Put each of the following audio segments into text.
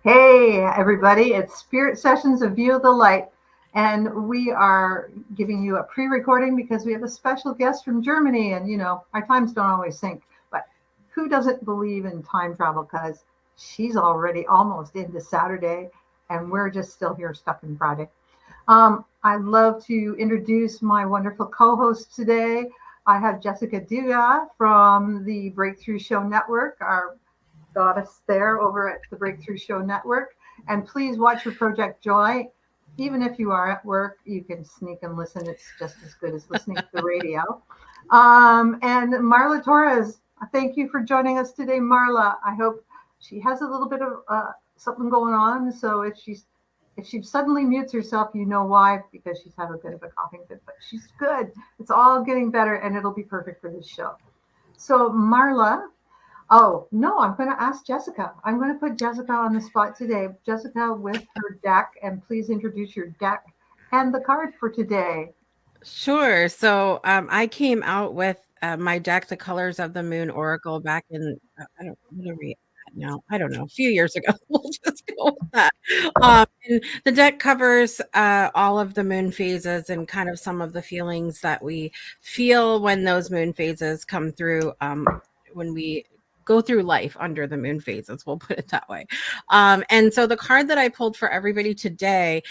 Hey, everybody, it's Spirit Sessions of View of the Light, and we are giving you a pre recording because we have a special guest from Germany. And our times don't always sync, but who doesn't believe in time travel? Because she's already almost into Saturday, and we're just still here stuck in Friday. I'd love to introduce my wonderful co host today. I have Jessica Duga from the Breakthrough Show Network, our goddess there over at the Breakthrough Show Network. And please watch your Project Joy. Even if you are at work, you can sneak and listen. It's just as good as listening to the radio. And Marla Torres, thank you for joining us today, Marla. I hope she has a little bit of something going on. So if she suddenly mutes herself, you know why, because she's had a bit of a coughing fit, but she's good. It's all getting better, and it'll be perfect for this show. So, Marla, oh, no, I'm going to ask Jessica. I'm going to put Jessica on the spot today. Jessica with her deck, and please introduce your deck and the card for today. Sure. So I came out with my deck, The Colors of the Moon Oracle, back in, I don't, what are we at now? I don't know, a few years ago. We'll just go with that. And the deck covers all of the moon phases and kind of some of the feelings that we feel when those moon phases come through, when we go through life under the moon phases, we'll put it that way. And so the card that I pulled for everybody today,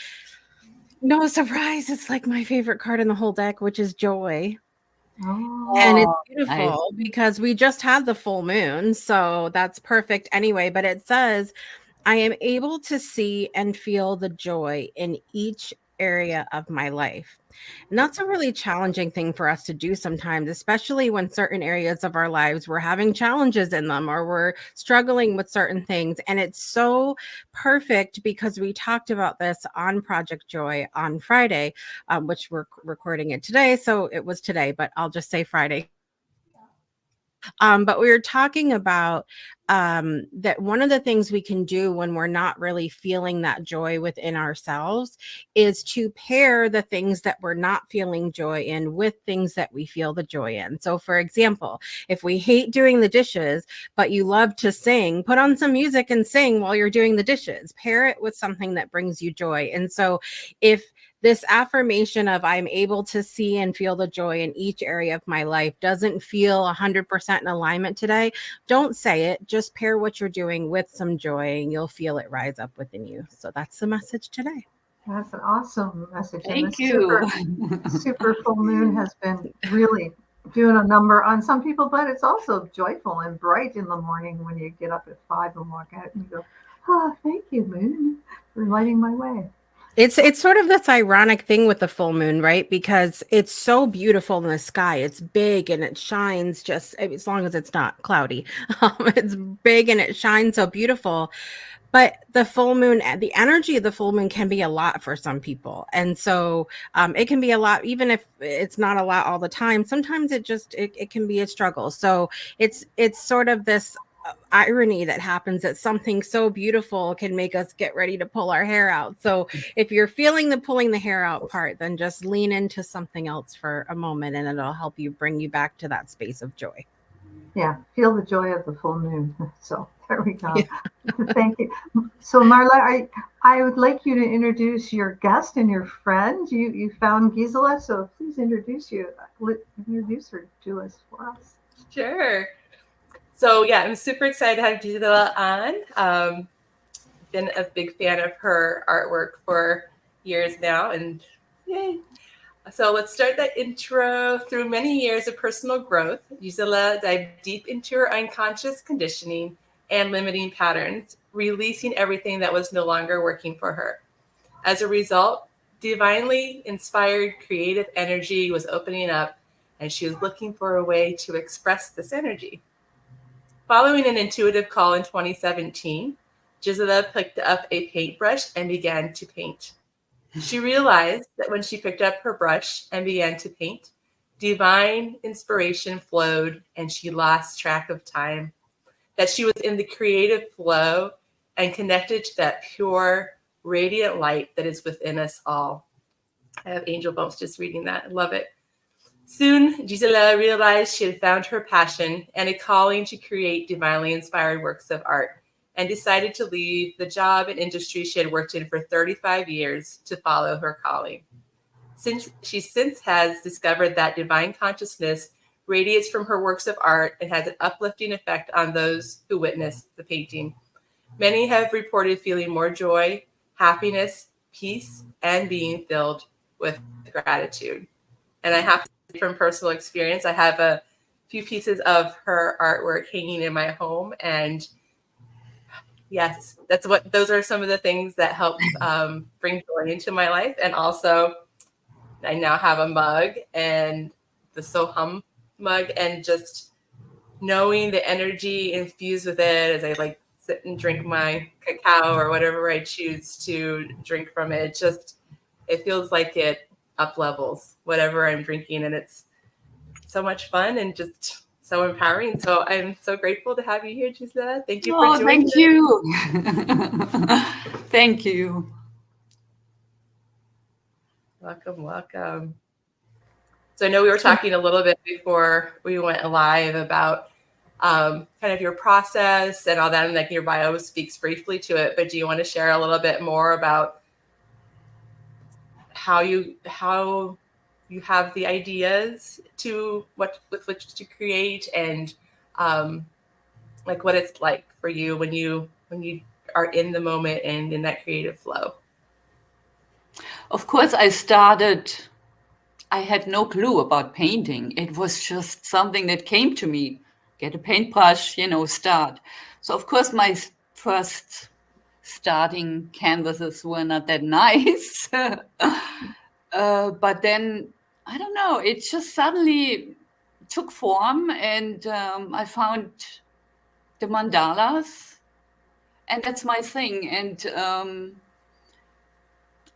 no surprise, it's like my favorite card in the whole deck, which is joy. And it's Oh, Nice. beautiful because we just had the full moon, so that's perfect anyway, but it says, "I am able to see and feel the joy in each area of my life." And that's a really challenging thing for us to do sometimes, especially when certain areas of our lives we're having challenges in them or we're struggling with certain things. And it's so perfect because we talked about this on Project Joy on Friday, which we're recording it today. So it was today, but I'll just say Friday. But we were talking about that one of the things we can do when we're not really feeling that joy within ourselves is to pair the things that we're not feeling joy in with things that we feel the joy in. So, for example, if we hate doing the dishes, but you love to sing, put on some music and sing while you're doing the dishes. Pair it with something that brings you joy. And so, if this affirmation of I'm able to see and feel the joy in each area of my life doesn't feel 100% in alignment today, don't say it. Just pair what you're doing with some joy and you'll feel it rise up within you. So that's the message today. that's an awesome message. And the Thank you. super full moon has been really doing a number on some people, but it's also joyful and bright in the morning when you get up at 5 and walk out and you go, oh, thank you, moon, for lighting my way. It's sort of this ironic thing with the full moon, right? Because it's so beautiful in the sky. It's big and it shines just as long as it's not cloudy. It's big and it shines so beautiful. But the full moon, the energy of the full moon can be a lot for some people. And so it can be a lot, even if it's not a lot all the time. Sometimes it can be a struggle. So it's sort of this irony that happens that something so beautiful can make us get ready to pull our hair out. So if you're feeling the pulling the hair out part, then just lean into something else for a moment and it'll help you bring you back to that space of joy. Yeah, feel the joy of the full moon. So there we go. Yeah. Thank you. So Marla, I would like you to introduce your guest and your friend. You found Gisela, so please introduce her to us for us. Sure. So yeah, I'm super excited to have Gisela on. Been a big fan of her artwork for years now, and yay. So let's start that intro. Through many years of personal growth, Gisela dived deep into her unconscious conditioning and limiting patterns, releasing everything that was no longer working for her. As a result, divinely inspired creative energy was opening up, and she was looking for a way to express this energy. Following an intuitive call in 2017, Gisela picked up a paintbrush and began to paint. She realized that when she picked up her brush and began to paint, divine inspiration flowed and she lost track of time, that she was in the creative flow and connected to that pure, radiant light that is within us all. I have angel bumps just reading that. I love it. Soon, Gisela realized she had found her passion and a calling to create divinely inspired works of art and decided to leave the job and industry she had worked in for 35 years to follow her calling. She since has discovered that divine consciousness radiates from her works of art and has an uplifting effect on those who witness the painting. Many have reported feeling more joy, happiness, peace, and being filled with gratitude. And I have to say from personal experience, I have a few pieces of her artwork hanging in my home. And yes, those are some of the things that help bring joy into my life. And also, I now have a mug, and the Soham mug, and just knowing the energy infused with it as I sit and drink my cacao or whatever I choose to drink from it. It feels like it up levels whatever I'm drinking, and it's so much fun and just so empowering. So I'm so grateful to have you here, Gisela. Thank you for joining us. Thank you. Thank you. Welcome. So I know we were talking a little bit before we went live about kind of your process and all that, and your bio speaks briefly to it, but do you want to share a little bit more about how you have the ideas with which to create, and what it's like for you when you are in the moment and in that creative flow? Of course, I had no clue about painting. It was just something that came to me. Get a paintbrush, start. So of course, my first starting canvases were not that nice. But then, I don't know, it just suddenly took form, and I found the mandalas, and that's my thing. And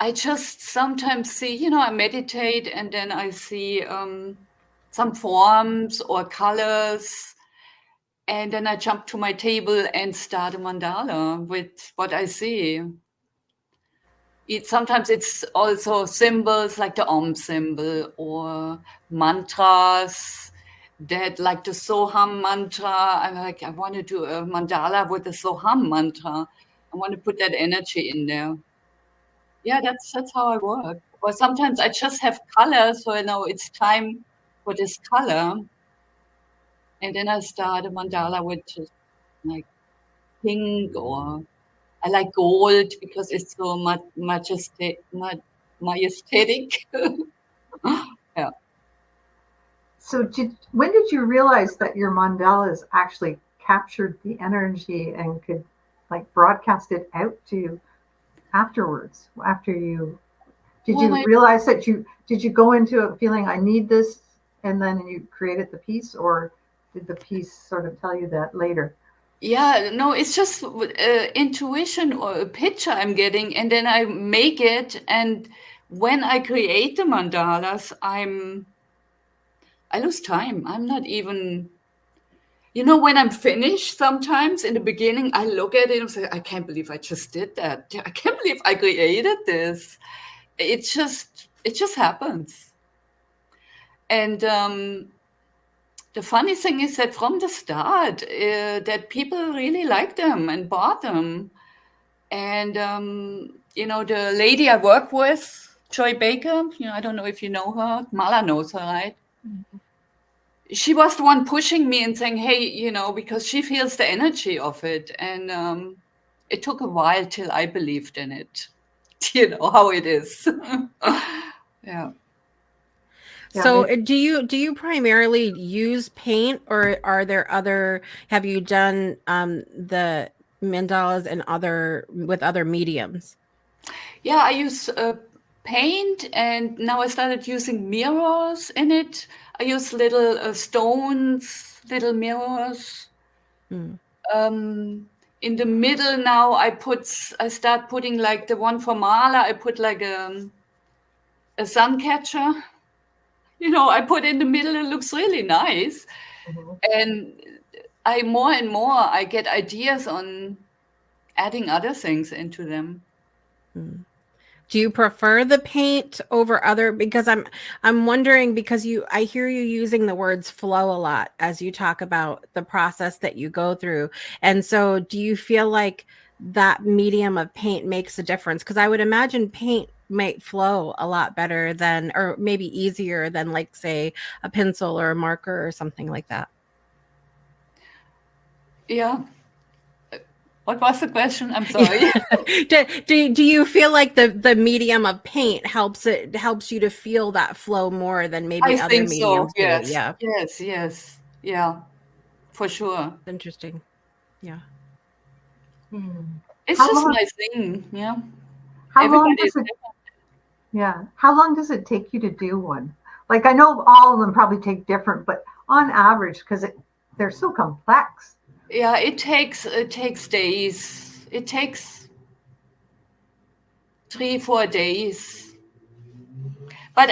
I just sometimes see, I meditate, and then I see some forms or colors, and then I jump to my table and start a mandala with what I see. Sometimes it's also symbols like the Om symbol or mantras that, like the Soham mantra. I want to do a mandala with the Soham mantra. I want to put that energy in there. Yeah, that's how I work. Or sometimes I just have color, so I know it's time for this color, and then I start a mandala with just like pink, or I like gold because it's so majestic. Yeah. So when did you realize that your mandalas actually captured the energy and could broadcast it out to you afterwards? Did you realize that did you go into it feeling I need this, and then you created the piece, or did the piece sort of tell you that later? Yeah, no, it's just intuition or a picture I'm getting, and then I make it. And when I create the mandalas, I lose time. I'm not even, when I'm finished, sometimes in the beginning, I look at it and say, I can't believe I just did that. I can't believe I created this. It just happens. And the funny thing is that from the start, that people really liked them and bought them. And, the lady I work with, Joy Baker, I don't know if you know her. Mala knows her, right? Mm-hmm. She was the one pushing me and saying, hey, because she feels the energy of it. And it took a while till I believed in it. How it is. Yeah. So do you primarily use paint, or are there have you done the mandalas with other mediums? Yeah, I use paint, and now I started using mirrors in it. I use little stones, little mirrors. In the middle now, I start putting like the one for Mala. I put like a sun catcher. I put in the middle. It looks really nice. Mm-hmm. And more and more I get ideas on adding other things into them. Do you prefer the paint over other, because I'm wondering, because I hear you using the words flow a lot as you talk about the process that you go through. And so do you feel like that medium of paint makes a difference? Because I would imagine paint might flow a lot better than, or maybe easier than, like, say, a pencil or a marker or something like that. Yeah. What was the question? I'm sorry. Do you feel like the medium of paint helps you to feel that flow more than maybe I other think so. mediums do? Yes. Yeah. Yes. Yeah. For sure. Interesting. Yeah. It's How just long- my thing. Yeah. How long Everybody does is it? Yeah. How long does it take you to do one? Like, I know all of them probably take different, but on average, because they're so complex. Yeah, it takes days. It takes 3-4 days. But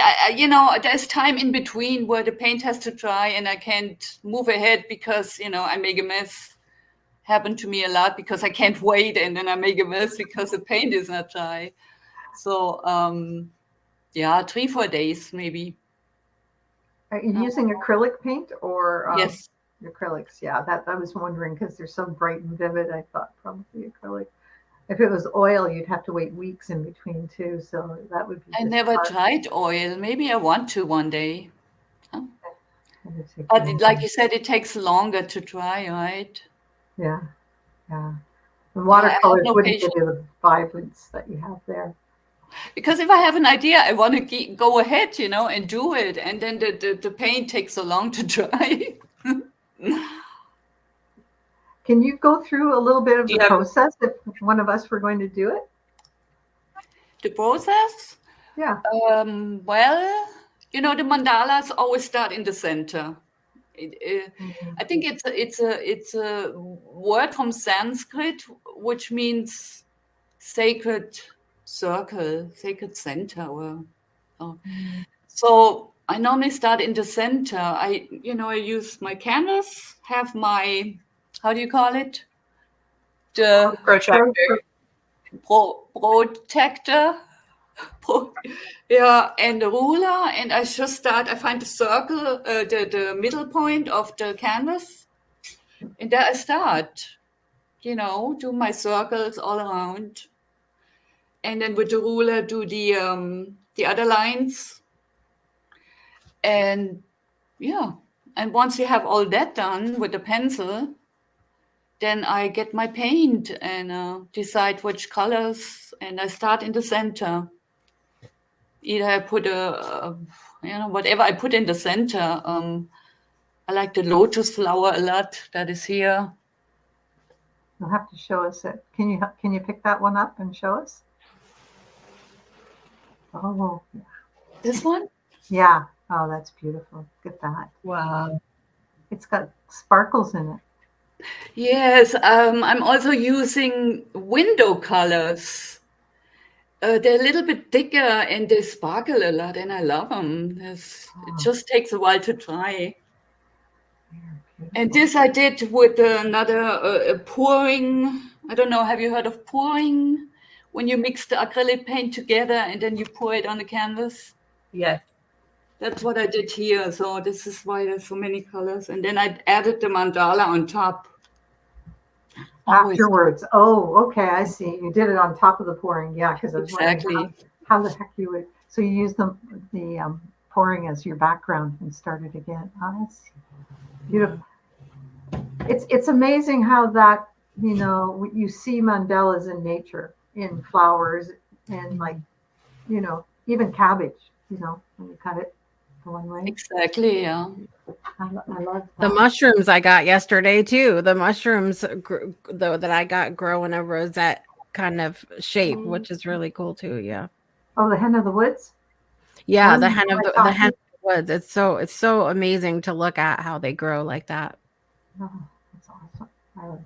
there's time in between where the paint has to dry and I can't move ahead because I make a mess. Happened to me a lot because I can't wait and then I make a mess because the paint is not dry. So 3-4 days maybe. Are you using acrylic paint or Yes. acrylics? Yeah, that I was wondering because they're so bright and vivid. I thought probably acrylic. If it was oil, you'd have to wait weeks in between too. So that would be. I just never hard. tried oil. Maybe I want to one day. It would take But longer. like you said, it takes longer to dry, right? Yeah. The I watercolors have no wouldn't give patience. you the vibrance that you have there. Because if I have an idea, I want to go ahead, and do it. And then the paint takes so long to dry. Can you go through a little bit of Do the you have- process if one of us were going to do it? The process? Yeah. Well, the mandalas always start in the center. I think it's a word from Sanskrit, which means sacred circle, sacred center. So I normally start in the center. I use my canvas, have my, how do you call it? The Protractor. protector. Yeah, and the ruler, and I just start. I find the circle, the middle point of the canvas, and there I start. Do my circles all around, and then with the ruler do the other lines, and and once you have all that done with the pencil, then I get my paint and decide which colors, and I start in the center. Either I put whatever I put in the center. I like the lotus flower a lot. That is here. You'll have to show us it. Can you pick that one up and show us? Oh, yeah. This one? Yeah. Oh, that's beautiful. Look at that. Wow. It's got sparkles in it. Yes. I'm also using window colors. They're a little bit thicker and they sparkle a lot, and I love them. It just takes a while to dry. And this I did with another pouring. I don't know, have you heard of pouring? When you mix the acrylic paint together and then you pour it on the canvas? Yes. That's what I did here. So this is why there's so many colors. And then I added the mandala on top. Afterwards. Oh, okay. I see. You did it on top of the pouring. Yeah, because I was wondering how the heck you would. So you use the pouring as your background and start it again. Oh, that's beautiful. It's amazing how that, you see mandalas in nature, in flowers, and even cabbage, when you cut it the one way. Exactly, yeah. I love that. The mushrooms I got yesterday too. The mushrooms that I got grow in a rosette kind of shape, which is really cool too. Yeah. Oh, the hen of the woods. Yeah, the hen of the woods. It's so amazing to look at how they grow like that. Oh, that's awesome. I like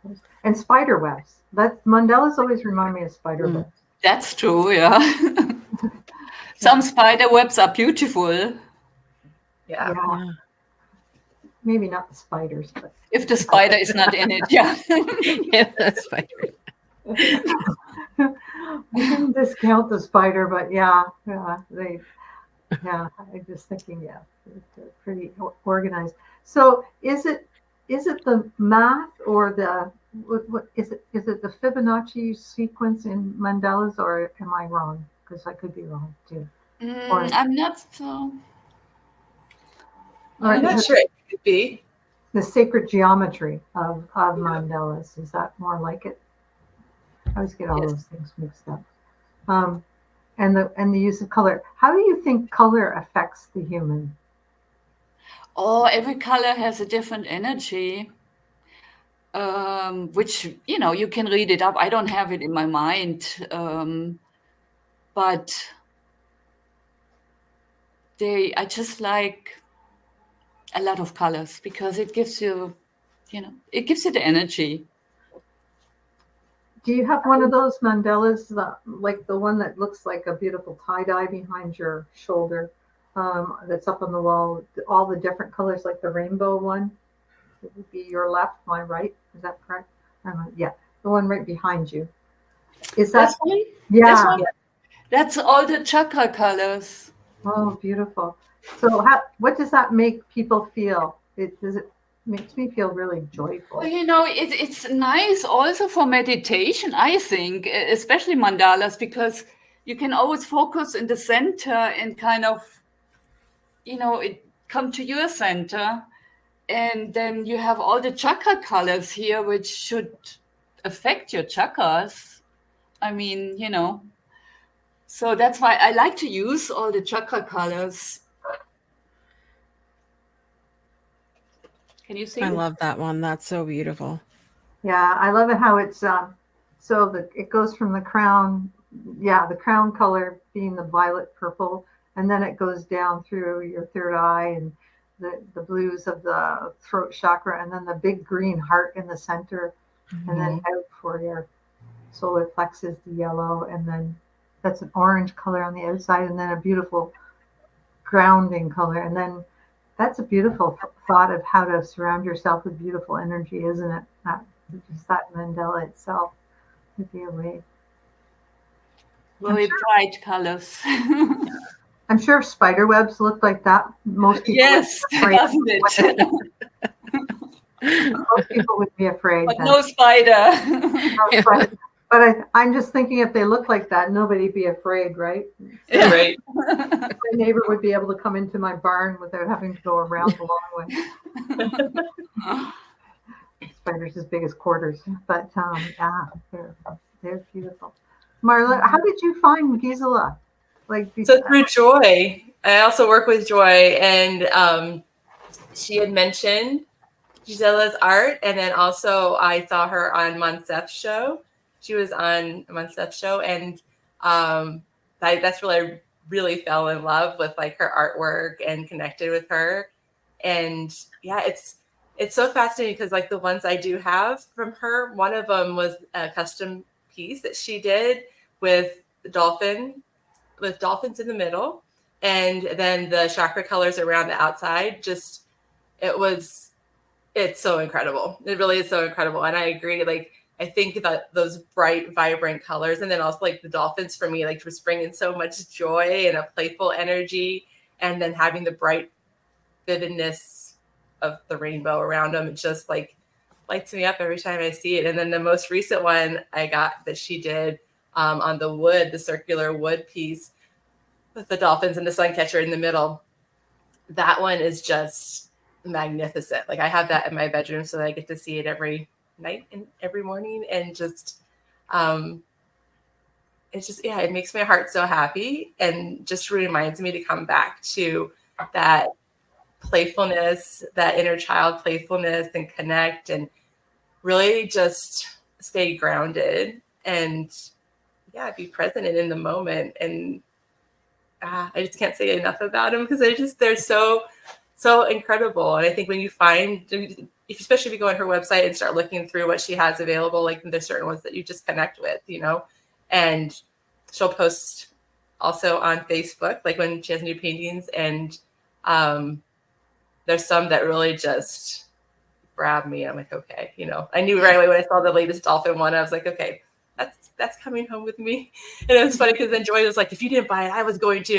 those. And spider webs. Mandalas always remind me of spider webs. That's true, yeah. Some spider webs are beautiful. Yeah. Maybe not the spiders, but if the spider is not in it, yeah. Yeah, that's spider. We didn't discount the spider, but yeah, I'm just thinking, yeah, they're pretty organized. So is it the math or the what is it the Fibonacci sequence in mandalas, or am I wrong? Because I could be wrong too. Or I'm not so. or I'm is not it sure it could be. the sacred geometry of mandalas? Is that more like it? I always get all Yes. those things mixed up. Um, and the use of color. How do you think color affects the human? Oh, every color has a different energy, which, you can read it up. I don't have it in my mind, but I just like a lot of colors because it gives you, it gives you the energy. Do you have one of those mandalas, like the one that looks like a beautiful tie-dye behind your shoulder, that's up on the wall, all the different colors, like the rainbow one? It would be your left, my right. Is that correct? Yeah, the one right behind you. Is that? That's one. Yeah. That's all the chakra colors. Oh, beautiful. So, what does that make people feel? It makes me feel really joyful. Well, it's nice also for meditation, I think, especially mandalas, because you can always focus in the center and kind of, it come to your center. And then you have all the chakra colors here, which should affect your chakras. I mean, so that's why I like to use all the chakra colors. Can you see? I love that one. That's so beautiful. Yeah, I love it how it's so it goes from the crown, the crown color being the violet purple, and then it goes down through your third eye and the blues of the throat chakra, and then the big green heart in the center, and then out for your solar plexus, the yellow, and then that's an orange color on the outside, and then a beautiful grounding color, and then that's a beautiful thought of how to surround yourself with beautiful energy, isn't it? Just that mandala itself would be a way. Very bright colors. I'm sure if spider webs looked like that, most people yes, doesn't it? Most people would be afraid. But no spider. But I'm just thinking if they look like that, nobody'd be afraid, right? Yeah, right. My neighbor would be able to come into my barn without having to go around the long way. Spiders as big as quarters, but they're beautiful. Marla, how did you find Gisela? So through Joy, I also work with Joy, and she had mentioned Gisela's art, and then also I saw her on Monsef's show. She was on Monsef's show, and that's really, I really fell in love with like her artwork and connected with her. And yeah, it's so fascinating because like the ones I do have from her, one of them was a custom piece that she did with dolphins in the middle, and then the chakra colors around the outside. Just it's so incredible. It really is so incredible. And I agree. Like, I think that those bright, vibrant colors, and then also like the dolphins for me, like just bringing so much joy and a playful energy, and then having the bright vividness of the rainbow around them. It just like lights me up every time I see it. And then the most recent one I got that she did on the wood, the circular wood piece with the dolphins and the sun catcher in the middle. That one is just magnificent. Like I have that in my bedroom so that I get to see it every night and every morning, and just it's just it makes my heart so happy and just reminds me to come back to that playfulness, that inner child playfulness, and connect and really just stay grounded and be present and in the moment. And I just can't say enough about them because they're so incredible. And I think when you find, especially if you go on her website and start looking through what she has available, like there's certain ones that you just connect with, and she'll post also on Facebook, like when she has new paintings, and there's some that really just grab me. I'm like, okay, I knew right away when I saw the latest dolphin one, I was like, okay, that's coming home with me. And it was funny because then Joy was like, if you didn't buy it, I was going to,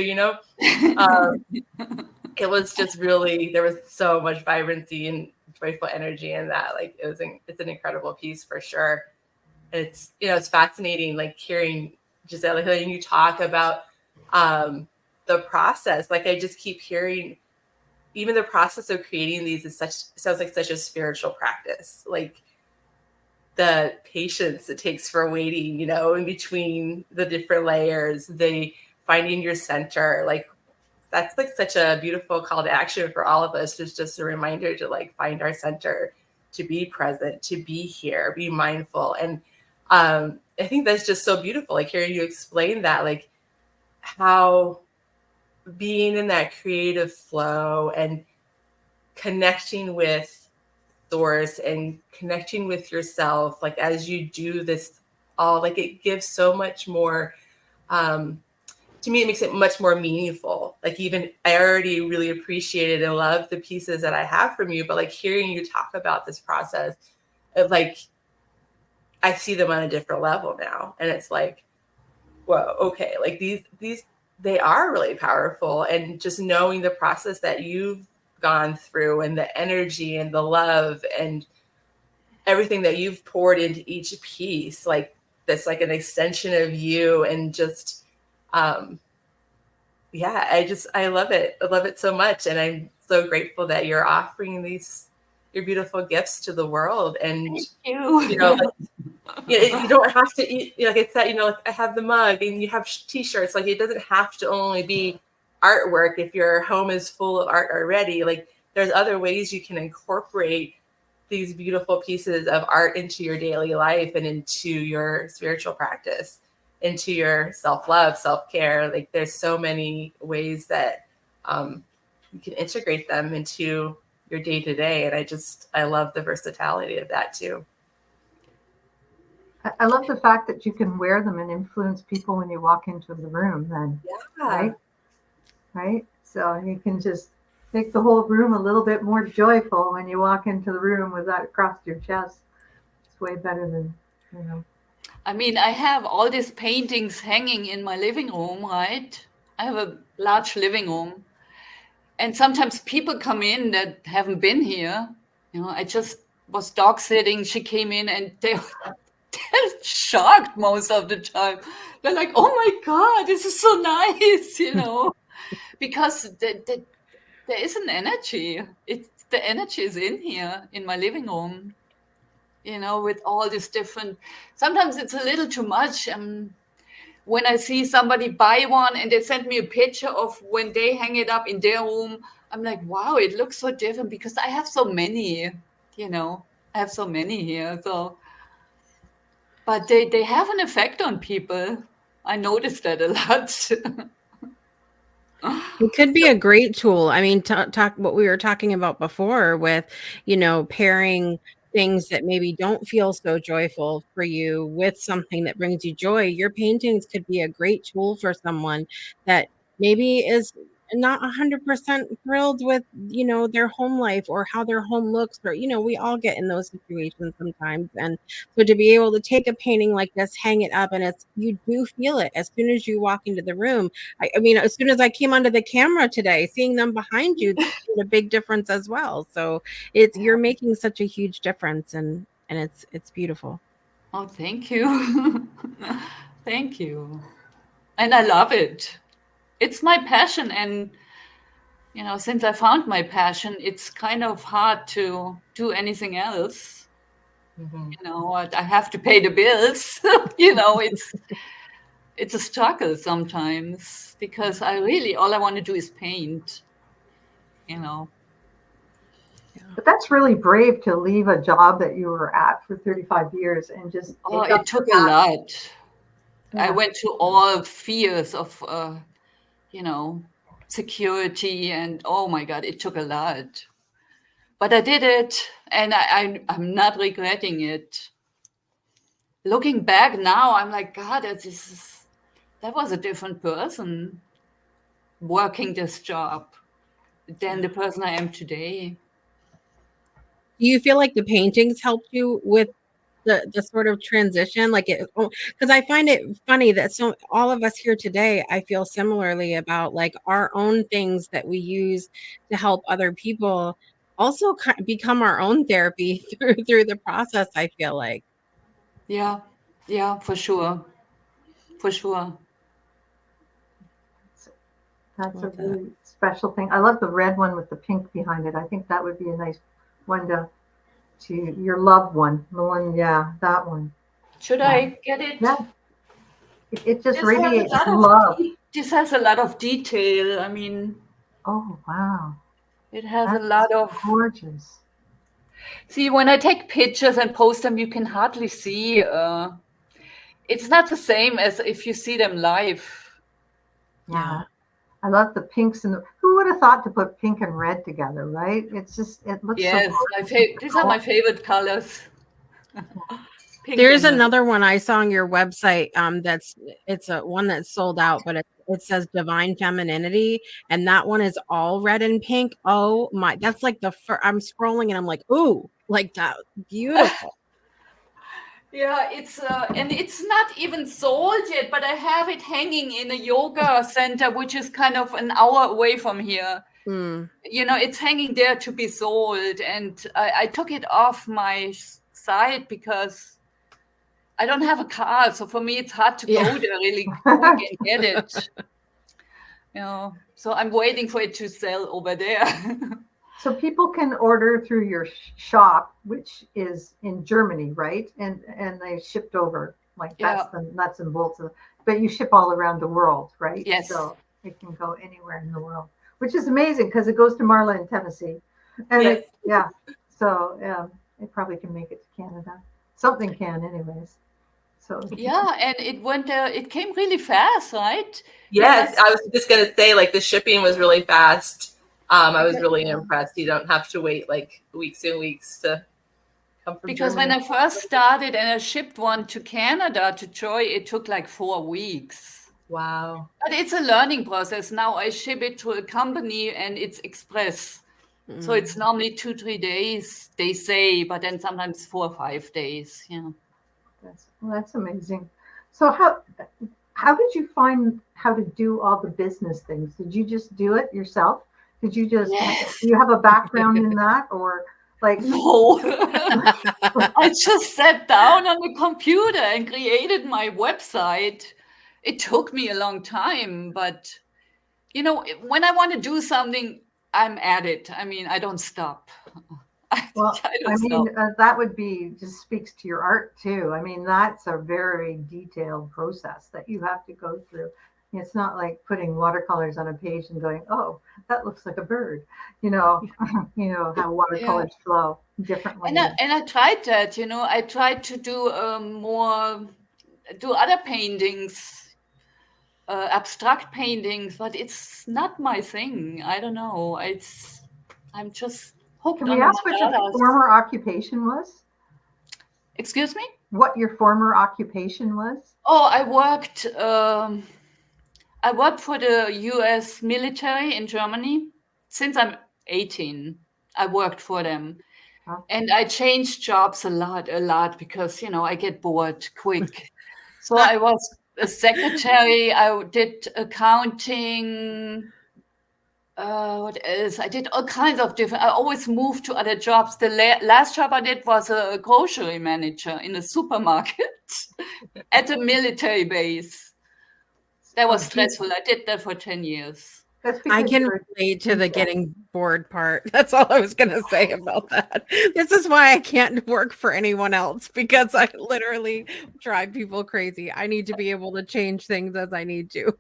it was just really, there was so much vibrancy and joyful energy in that. Like it's an incredible piece for sure. And it's fascinating, like hearing Gisela, hearing you talk about the process. Like I just keep hearing, even the process of creating these sounds like such a spiritual practice. Like the patience it takes for waiting, in between the different layers, the finding your center, like that's like such a beautiful call to action for all of us. It's just a reminder to like find our center, to be present, to be here, be mindful. And I think that's just so beautiful. Like hearing you explain that, like how being in that creative flow and connecting with source and connecting with yourself, like as you do this all, like it gives so much more, to me, it makes it much more meaningful. Like even I already really appreciated and love the pieces that I have from you, but like hearing you talk about this process of like, I see them on a different level now. And it's like, whoa, okay. Like these, they are really powerful. And just knowing the process that you've gone through and the energy and the love and everything that you've poured into each piece, like that's like an extension of you. And just, yeah, I love it. I love it so much. And I'm so grateful that you're offering your beautiful gifts to the world. And, Thank you. You don't have to eat, like I said, like I have the mug and you have t-shirts. Like it doesn't have to only be artwork. If your home is full of art already, like there's other ways you can incorporate these beautiful pieces of art into your daily life and into your spiritual practice, into your self-love, self-care. Like there's so many ways that you can integrate them into your day-to-day. And I love the versatility of that too. I love the fact that you can wear them and influence people when you walk into the room then. Yeah. Right? So you can just make the whole room a little bit more joyful when you walk into the room with that across your chest. It's way better than, I mean, I have all these paintings hanging in my living room, right? I have a large living room. And sometimes people come in that haven't been here. I just was dog sitting. She came in and they're shocked most of the time. They're like, oh my God, this is so nice, because there is an energy. The energy is in here in my living room. With all these different, sometimes it's a little too much. When I see somebody buy one and they send me a picture of when they hang it up in their room, I'm like, wow, it looks so different because I have so many, I have so many here. So, but they have an effect on people. I noticed that a lot. It could be a great tool. I mean, talk what we were talking about before with, pairing things that maybe don't feel so joyful for you with something that brings you joy. Your paintings could be a great tool for someone that maybe is not 100% thrilled with, their home life or how their home looks, or, we all get in those situations sometimes. And so to be able to take a painting like this, hang it up, and you do feel it as soon as you walk into the room. I mean, as soon as I came onto the camera today, seeing them behind you, made a big difference as well. So you're making such a huge difference, and it's beautiful. Oh, thank you. Thank you. And I love it. It's my passion. And, since I found my passion, it's kind of hard to do anything else. Mm-hmm. I have to pay the bills. It's a struggle sometimes because all I want to do is paint, But that's really brave to leave a job that you were at for 35 years and just. It took a lot. Yeah. I went through all fears of, security, and oh my God, it took a lot. But I did it, and I'm not regretting it. Looking back now, I'm like, God, that was a different person working this job than the person I am today. Do you feel like the paintings helped you with the sort of transition, like it, because I find it funny that so all of us here today, I feel similarly about like our own things that we use to help other people also become our own therapy through the process. I feel like. Yeah, for sure. That's a Love that. really special thing. I love the red one with the pink behind it. I think that would be a nice one to your loved one. The one, yeah, that one. Should I get it? Yeah. It just This has a radiates lot of love. This has a lot of detail. I mean, Oh, wow. it has a That's lot of. gorgeous. See, when I take pictures and post them, you can hardly see. It's not the same as if you see them live. Yeah. I love the pinks and who would have thought to put pink and red together, right? It's just, it looks Yes, so these are my favorite colors. Pink There's and another one I saw on your website. It's a one that's sold out, but it says Divine Femininity, and that one is all red and pink. Oh my, that's like the I'm scrolling and I'm like, ooh, like that, beautiful. Yeah, it's and it's not even sold yet, but I have it hanging in a yoga center, which is kind of an hour away from here. Mm. You know, it's hanging there to be sold, and I took it off my site because I don't have a car, so for me it's hard to go there really quick and get it. You know, so I'm waiting for it to sell over there. So people can order through your shop, which is in Germany, right? And they shipped over. Like that's the nuts and bolts of it. But you ship all around the world, right? Yes. So it can go anywhere in the world, which is amazing because it goes to Marla in Tennessee. And so it probably can make it to Canada. Something can, anyways. So yeah, and it came really fast, right? Yes, I was just gonna say, like, the shipping was really fast. I was really impressed. You don't have to wait like weeks and weeks to come from because Germany. when I first started and I shipped one to Canada to Joy, it took like 4 weeks. Wow. But it's a learning process. Now I ship it to a company and it's express. So it's normally 2-3 days, they say, but then sometimes 4 or 5 days. Yeah. That's amazing. So how did you find how to do all the business things? Did you just do it yourself? Did you just do you have a background in that, or like no? I just sat down on the computer and created my website. It took me a long time, but you know, when I want to do something, I'm at it. I mean, I don't stop. Well, I mean, that would be just speaks to your art too. I mean, that's a very detailed process that you have to go through. It's not like putting watercolors on a page and going, "Oh, that looks like a bird." You know, how watercolors flow differently. And I tried that. You know, I tried to do do other paintings, abstract paintings, but it's not my thing. I don't know. I'm just hooked. Can we ask what your former occupation was? Excuse me? What your former occupation was? Oh, I worked for the US military in Germany. Since I'm 18, I worked for them. Okay. And I changed jobs a lot because, you know, I get bored quick. So I was a secretary. I did accounting. What else? I did all kinds of different. I always moved to other jobs. The last job I did was a grocery manager in a supermarket at a military base. That was stressful. I did that for 10 years. I can relate to the getting bored part. That's all I was going to say about that. This is why I can't work for anyone else, because I literally drive people crazy. I need to be able to change things as I need to.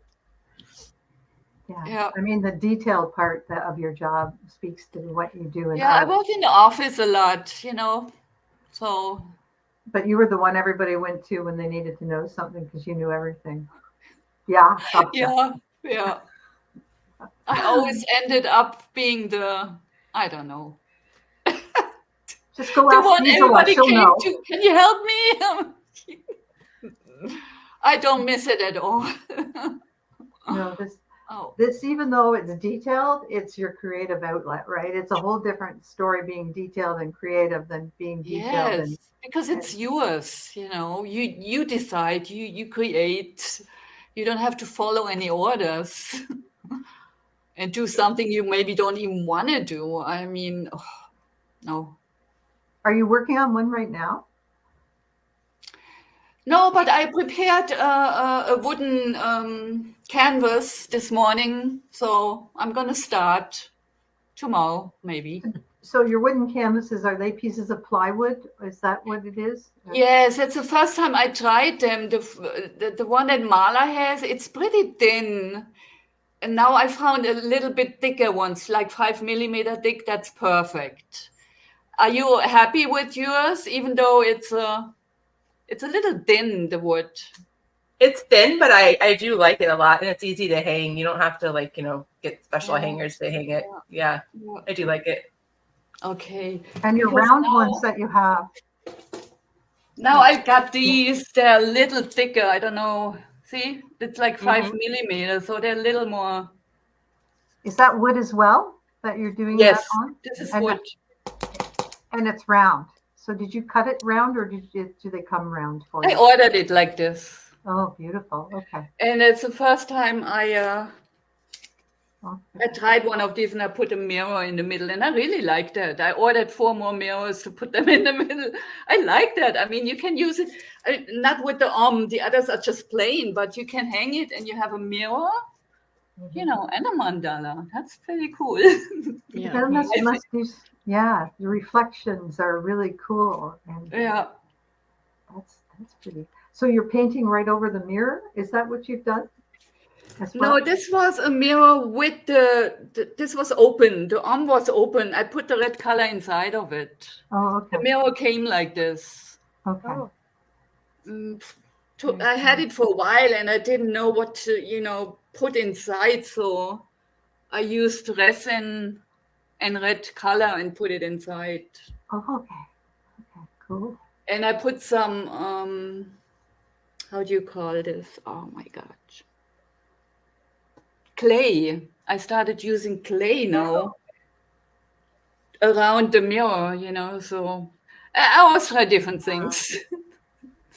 Yeah. I mean, the detailed part of your job speaks to what you do. I work in the office a lot, you know, so. But you were the one everybody went to when they needed to know something because you knew everything. Yeah. Gotcha. Yeah. I always ended up being I don't know. Just go ask Gisela, she'll know. Can you help me? I don't miss it at all. No, Oh, this, even though it's detailed, it's your creative outlet, right? It's a whole different story being detailed and creative than being detailed. yes, because it's yours, you decide, you create. You don't have to follow any orders and do something you maybe don't even want to do. I mean, no. Are you working on one right now? No, but I prepared a wooden canvas this morning, so I'm going to start tomorrow, maybe. So your wooden canvases, are they pieces of plywood? Is that what it is? Yes, it's the first time I tried them. The one that Marla has, it's pretty thin. And now I found a little bit thicker ones, like 5 millimeter thick. That's perfect. Are you happy with yours, even though it's a little thin, the wood? It's thin, but I do like it a lot, and it's easy to hang. You don't have to get special hangers to hang it. Yeah, I do like it. Okay. And your Because round ones that you have. Now I got these. They're a little thicker. I don't know. See, it's like 5 millimeters, so they're a little more. Is that wood as well that you're doing Yes, that on? this is And- wood. And it's round. So did you cut it round, or do they come round for I you? ordered it like this. Oh, beautiful. Okay. And it's the first time I tried one of these, and I put a mirror in the middle, and I really liked that. I ordered 4 more mirrors to put them in the middle. I like that. I mean, you can use it, not with the others are just plain, but you can hang it and you have a mirror, and a mandala. That's pretty cool. Yeah. That must be, the reflections are really cool. And Yeah. that's pretty. So you're painting right over the mirror? Is that what you've done? As well? No, this was a mirror with this was open. The arm was open. I put the red color inside of it. Oh, okay. The mirror came like this. Okay. I had it for a while, and I didn't know what to, put inside. So I used resin and red color and put it inside. Oh, okay. Okay, cool. And I put some, how do you call this? Oh my gosh. Clay. I started using clay now around the mirror, so I always try different things.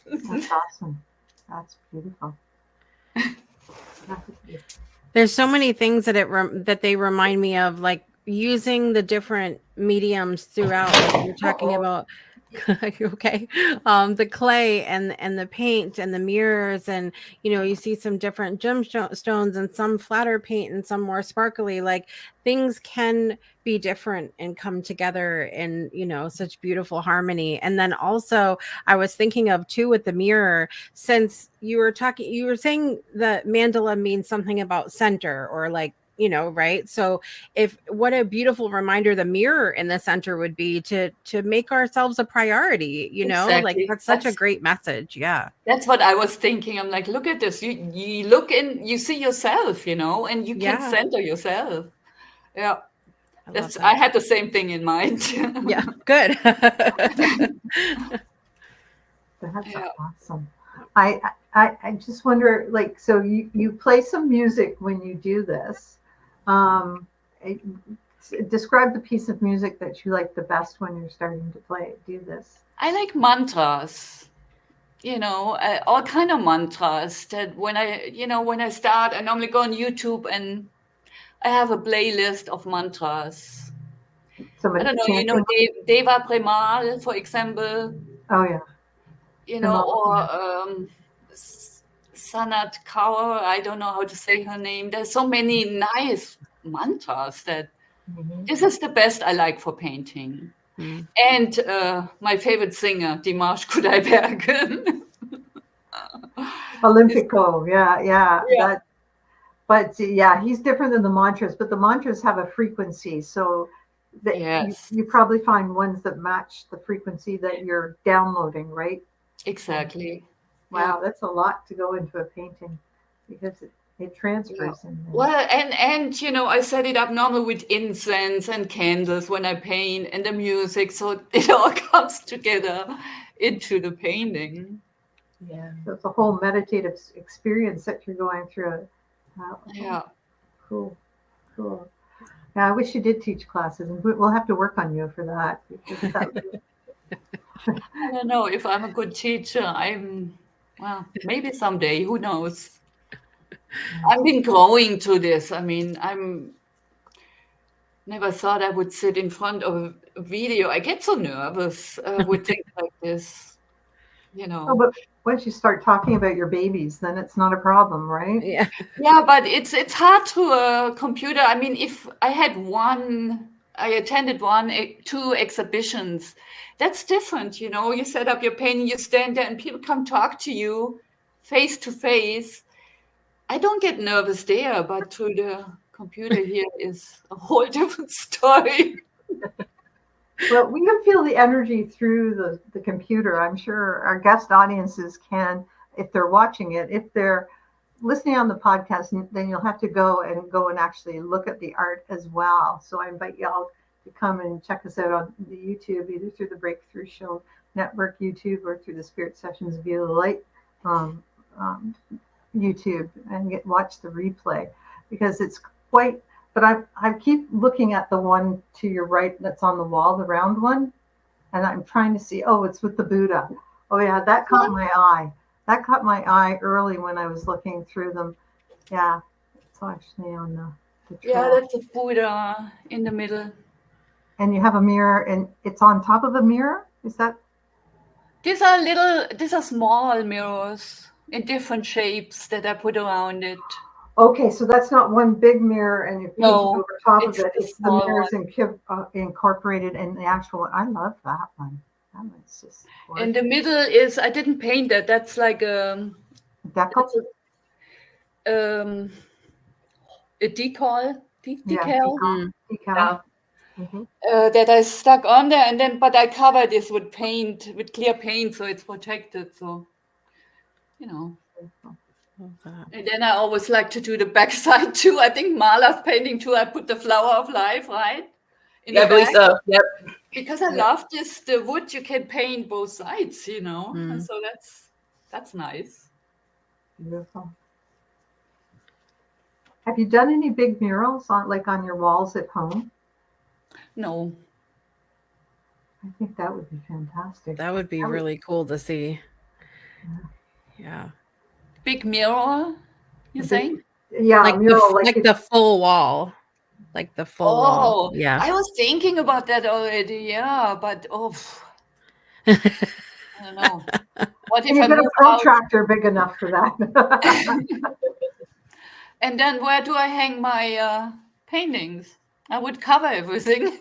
That's awesome. That's beautiful. There's so many things that that they remind me of, like using the different mediums throughout. Like you're talking about, okay, the clay and the paint and the mirrors, and you see some different gemstones and some flatter paint and some more sparkly. Like things can be different and come together in such beautiful harmony. And then also I was thinking of too with the mirror, since you were saying that mandala means something about center, or like right? So what a beautiful reminder the mirror in the center would be to make ourselves a priority, Exactly. like that's such a great message. Yeah. That's what I was thinking. I'm like, look at this. You look in, you see yourself, and you can center yourself. Yeah. I had the same thing in mind. Yeah. Good. That's awesome. I just wonder, like, so you play some music when you do this. Describe the piece of music that you like the best when you're starting to do this. I like mantras, all kind of mantras that when I start, I normally go on YouTube and I have a playlist of mantras. I don't know, Deva Premal, for example. Oh, yeah. Or Sanat Kaur, I don't know how to say her name. There's so many nice mantras that this is the best I like for painting. And my favorite singer, Dimash Kudaibergen. Olympico, yeah. But he's different than the mantras, but the mantras have a frequency. So you probably find ones that match the frequency that you're downloading, right? Exactly. Wow, that's a lot to go into a painting because it transfers in there. Well, and I set it up normally with incense and candles when I paint, and the music, so it all comes together into the painting. Yeah, so it's a whole meditative experience that you're going through. Yeah. Cool. Cool. Yeah, I wish you did teach classes, and we'll have to work on you for that. Because that I don't know if I'm a good teacher. Well, maybe someday, who knows? I've been growing to this. I mean, never thought I would sit in front of a video. I get so nervous with things like this, Oh, but once you start talking about your babies, then it's not a problem, right? Yeah. Yeah, but it's hard to a computer. I mean, if I attended two exhibitions. That's different, You set up your painting, you stand there, and people come talk to you face to face. I don't get nervous there, but through the computer here is a whole different story. Well, we can feel the energy through the computer. I'm sure our guest audiences can, if they're watching it. If they're listening on the podcast, then you'll have to go and actually look at the art as well. So I invite y'all to come and check us out on the YouTube, either through the Breakthrough Show Network YouTube or through the Spirit Sessions View the Light YouTube, and watch the replay, because it's quite. But I keep looking at the one to your right that's on the wall, the round one, and I'm trying to see. Oh, it's with the Buddha. Oh yeah, that caught my eye. That caught my eye early when I was looking through them. Yeah, it's actually on the Yeah, track. that's a Buddha in the middle. And you have a mirror, and it's on top of a mirror. Is that? These are small mirrors in different shapes that I put around it. Okay, so that's not one big mirror and you paint No, over top of it's it. the It's the small mirrors incorporated in the actual one. I love that one. That one's just In gorgeous. the middle is, I didn't paint that. That's like Decal? a decal. Yeah, Decal. decal. Yeah. That I stuck on there, but I covered this with paint, with clear paint, so it's protected. So, And then I always like to do the backside too. I think Marla's painting too. I put the flower of life, right? Yeah, I believe so. Yep. Because I love the wood. You can paint both sides, and so that's nice. Beautiful. Have you done any big murals on your walls at home? No. I think that would be fantastic. That would be really cool to see. Yeah. Big mirror, you saying? Yeah, like mural, like the full wall. Like the full wall. Yeah. I was thinking about that already. Yeah, but I don't know. What if you I get a move protractor big enough for that? And then where do I hang my paintings? I would cover everything.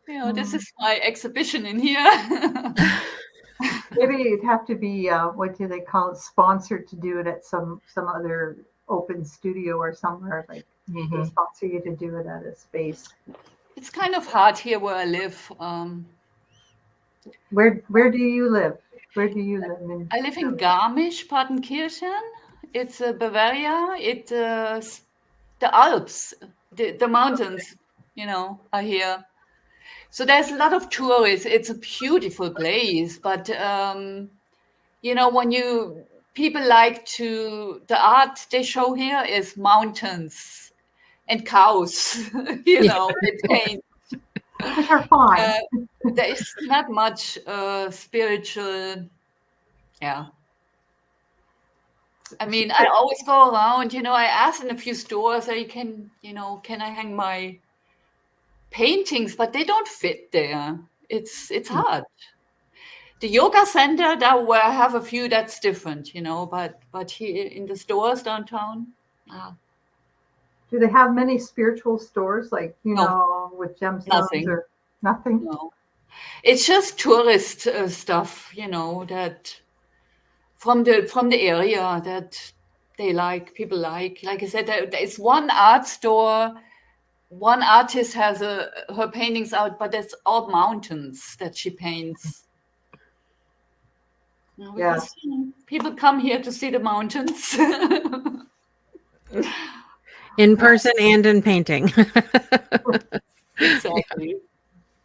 This is my exhibition in here. Maybe it'd have to be what do they call it? Sponsored to do it at some other open studio or somewhere, like they sponsor you to do it at a space. It's kind of hard here where I live. Where do you live? Where do you live? I live in Garmisch-Partenkirchen. It's Bavaria. It's the Alps, the mountains, are here. So there's a lot of tourists. It's a beautiful place, but when people like the art they show here is mountains and cows, with paint. Which are fine. There is not much spiritual. Yeah. I mean, I always go around, I ask in a few stores, can I hang my paintings, but they don't fit there. It's hard. The yoga center, where I have a few, that's different, but here in the stores downtown. Do they have many spiritual stores, like, with gemstones? Nothing. Or nothing? No. It's just tourist stuff, that from the area that people like. Like I said, there's one art store. One artist has her paintings out, but that's all mountains that she paints. Because, people come here to see the mountains. In person and in painting. Exactly.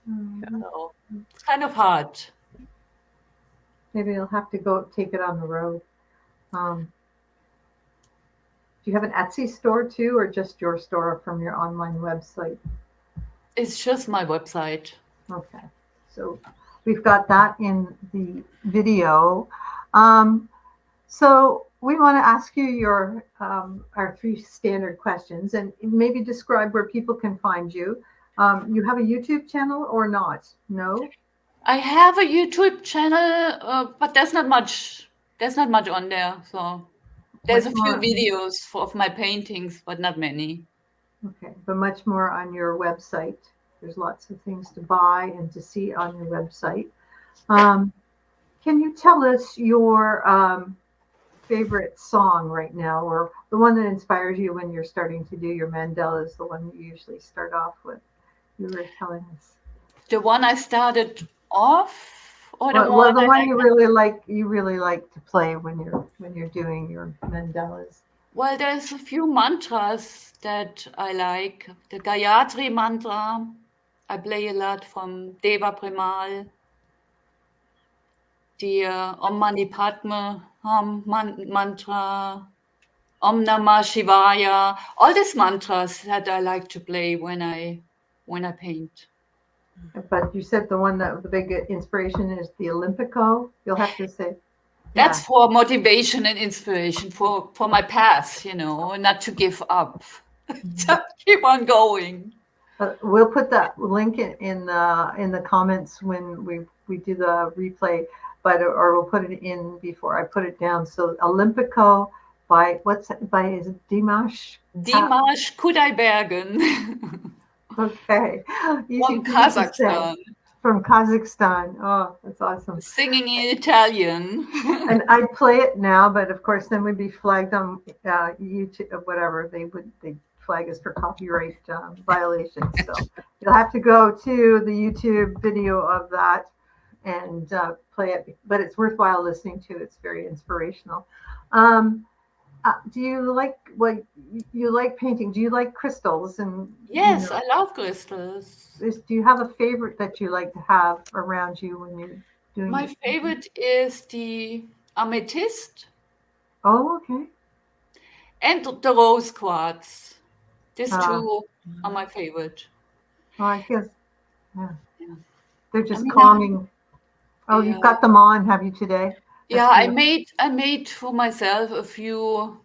So, it's kind of hard. Maybe you'll have to go take it on the road. Do you have an Etsy store too, or just your store from your online website? It's just my website. Okay, so we've got that in the video. So we want to ask you your our 3 standard questions, and maybe describe where people can find you. You have a YouTube channel or not? No. I have a YouTube channel, but there's not much. There's not much on there. So there's a Much few more- videos of my paintings, but not many. Okay, but much more on your website. There's lots of things to buy and to see on your website. Can you tell us your favorite song right now, or the one that inspires you when you're starting to do your mandalas, the one you usually start off with? You were telling us. The one I started off, or the Well, one the I one like you really like to play when you're doing your mandalas. Well, there's a few mantras that I like. The Gayatri mantra, I play a lot from Deva Premal. The Om Mani Padme mantra, Om Namah Shivaya. All these mantras that I like to play when I paint. But you said the one that the big inspiration is the Olympico. You'll have to say. That's for motivation and inspiration for my path, not to give up. Just keep on going. We'll put that link in the comments when we do the replay, or we'll put it in before I put it down. So Olympico by is it Dimash? Dimash Kudaibergen. Okay. From Kazakhstan. From Kazakhstan. Oh, that's awesome. Singing in Italian. And I'd play it now, but of course then we'd be flagged on YouTube, whatever. They'd flag us for copyright violations. So you'll have to go to the YouTube video of that and play it, but it's worthwhile listening to. It's very inspirational. Do you like painting? Do you like crystals? And yes, I love crystals. Do you have a favorite that you like to have around you when you're doing? My favorite is the amethyst. Oh, okay. And the rose quartz. These two are my favorite. Well, I guess, yeah. They're just I mean, calming. Oh, yeah. You've got them on, have you today? Yeah, I made for myself a few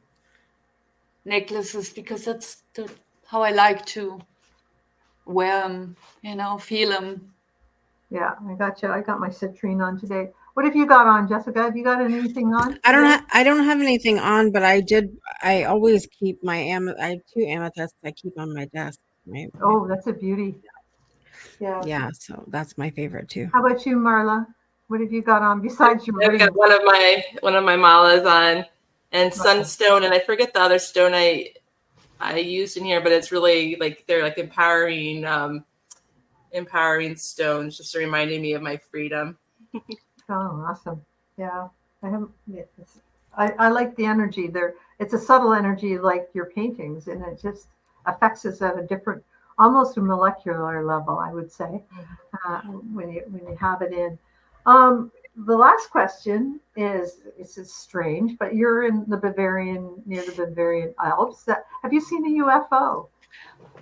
necklaces because that's how I like to wear them, feel them. Yeah, I got you. I got my citrine on today. What have you got on, Jessica? Have you got anything on? I don't have anything on, but I always keep I have 2 amethysts I keep on my desk. Right? Oh, that's a beauty. Yeah. Yeah, so that's my favorite too. How about you, Marla? What have you got on besides your I've ring? got one of my malas on, and sunstone, and I forget the other stone I used in here, but it's really they're like empowering stones, just reminding me of my freedom. Oh, awesome. Yeah. I like the energy there. It's a subtle energy like your paintings, and it just affects us at a different, almost a molecular level, I would say, when you have it in. The last question is strange, but you're in the near the Bavarian Alps. Have you seen a UFO?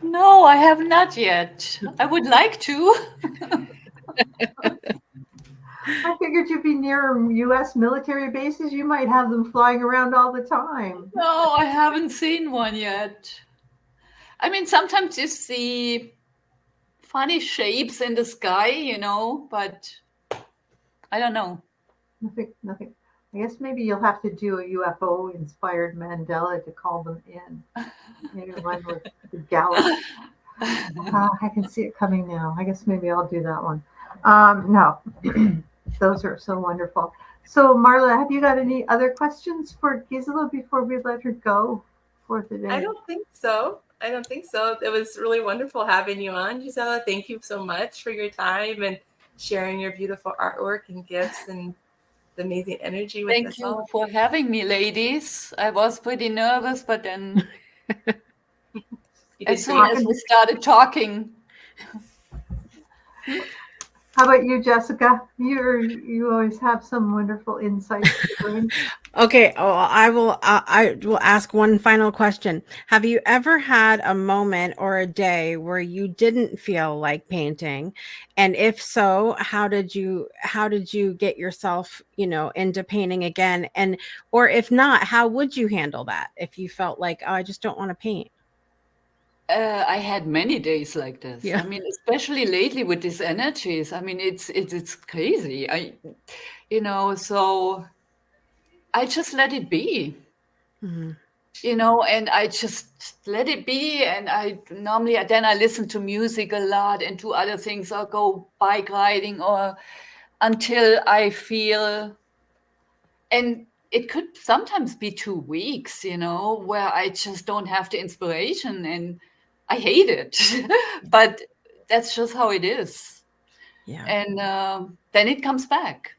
No, I have not yet. I would like to. I figured you'd be near U.S. military bases. You might have them flying around all the time. No, I haven't seen one yet. I mean, sometimes you see funny shapes in the sky, but I don't know. Nothing. I guess maybe you'll have to do a UFO-inspired mandala to call them in. Maybe one with the galaxy. I can see it coming now. I guess maybe I'll do that one. No, those are so wonderful. So, Marla, have you got any other questions for Gisela before we let her go for the day? I don't think so. It was really wonderful having you on, Gisela. Thank you so much for your time and sharing your beautiful artwork and gifts and the amazing energy with us all. Thank you for having me, ladies. I was pretty nervous, but then as soon as we started talking. How about you, Jessica? You always have some wonderful insights to bring. Okay, I will ask one final question. Have you ever had a moment or a day where you didn't feel like painting? And if so, how did you get yourself, into painting again? And or if not, how would you handle that if you felt like, oh, I just don't want to paint? I had many days like this. Yeah. I mean, especially lately with these energies. I mean, it's crazy. So I just let it be. Mhm. And I just let it be. And I listen to music a lot and do other things, or go bike riding, or until I feel, and it could sometimes be 2 weeks, where I just don't have the inspiration, and I hate it. But that's just how it is. Yeah. And then it comes back,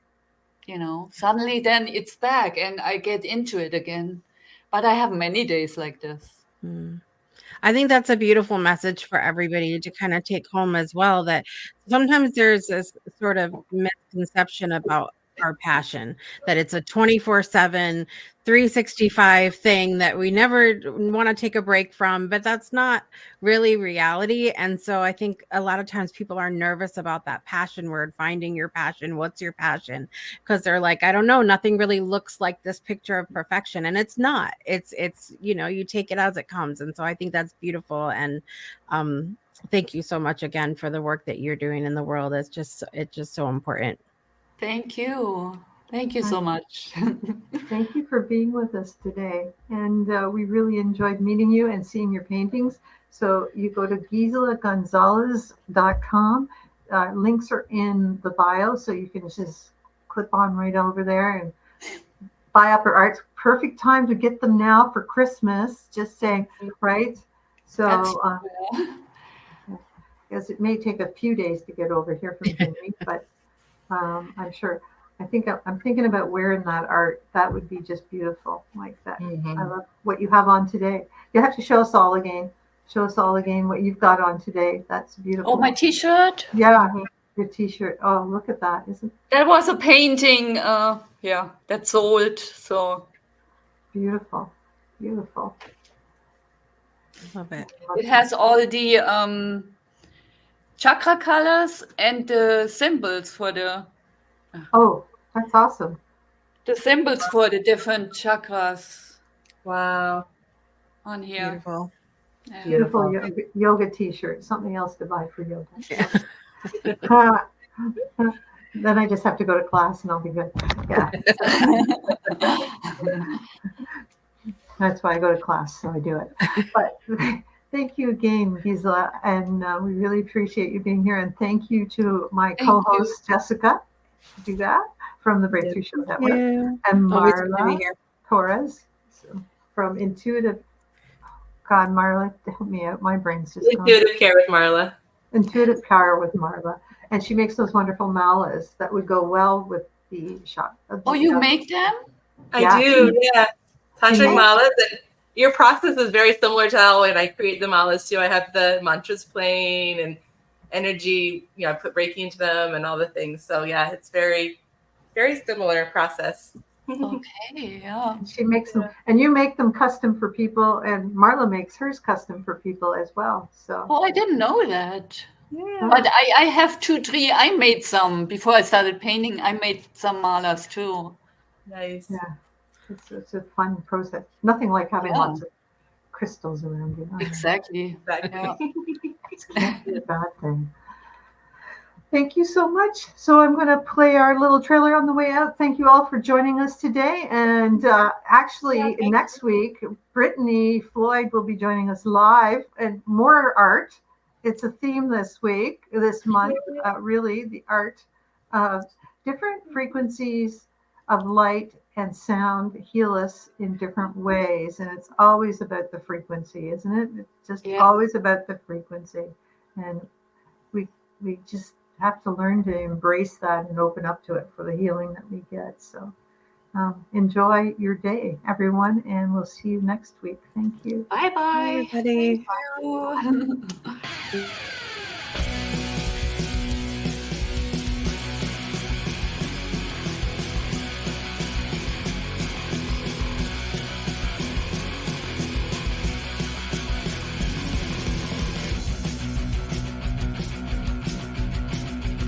suddenly then it's back and I get into it again. But I have many days like this. Mm. I think that's a beautiful message for everybody to kind of take home as well, that sometimes there's this sort of misconception about our passion, that it's a 24/7, 365 thing that we never want to take a break from, but that's not really reality. And so I think a lot of times people are nervous about that passion word, finding your passion. What's your passion? Because they're like, I don't know, nothing really looks like this picture of perfection. And it's not. It's you take it as it comes. And so I think that's beautiful. And thank you so much again for the work that you're doing in the world. It's just so important. Thank you. Thank you so much. Thank you for being with us today. And we really enjoyed meeting you and seeing your paintings. So you go to GiselaGonzalez.com. Links are in the bio, so you can just click on right over there and buy up her art. Perfect time to get them now for Christmas, just saying, right? So, because it may take a few days to get over here from Jimmy, but I'm sure. I'm thinking about wearing that art. That would be just beautiful, like that. Mm-hmm. I love what you have on today. You have to show us all again. Show us all again what you've got on today. That's beautiful. Oh, my T-shirt? Yeah, your T-shirt. Oh, look at that! That was a painting. That sold. So Beautiful, beautiful. Love it. it has all the chakra colors and the symbols for the Oh, that's awesome. different chakras Wow. on here. Beautiful. Yeah. Beautiful yoga T-shirt. Something else to buy for yoga. Yeah. Then I just have to go to class and I'll be good. Yeah. That's why I go to class, so I do it. But thank you again, Gisela, and we really appreciate you being here. And thank you to my co-host, Jessica, do that, from the Breakthrough Show Network, and Always good to be Marla here. Torres from Intuitive. God, Marla, help me out. My brain's just gone. Intuitive Care with Marla. Intuitive Power with Marla. And she makes those wonderful malas that would go well with the shot. Oh, you make them? I do, yeah. Tantric malas. And your process is very similar to how when I create the malas too. I have the mantras playing and energy, I put Reiki into them and all the things. So yeah, it's very, very similar process. Okay, yeah. She makes them, and you make them custom for people, and Marla makes hers custom for people as well. So. Oh, I didn't know that. Yeah. But I have 2, 3. I made some before I started painting. I made some malas too. Nice. Yeah, it's a fun process. Nothing like having lots of crystals around you. Exactly. Yeah. It can't be a bad thing. Thank you so much. So I'm going to play our little trailer on the way out. Thank you all for joining us today. And actually, next week, Brittany Floyd will be joining us live, and more art. It's a theme this month, really, the art of different frequencies of light and sound heal us in different ways. And it's always about the frequency, isn't it? It's just always about the frequency. And we just have to learn to embrace that and open up to it for the healing that we get. So enjoy your day, everyone, and we'll see you next week. Thank you. Bye-bye. Bye, everybody. Thank you.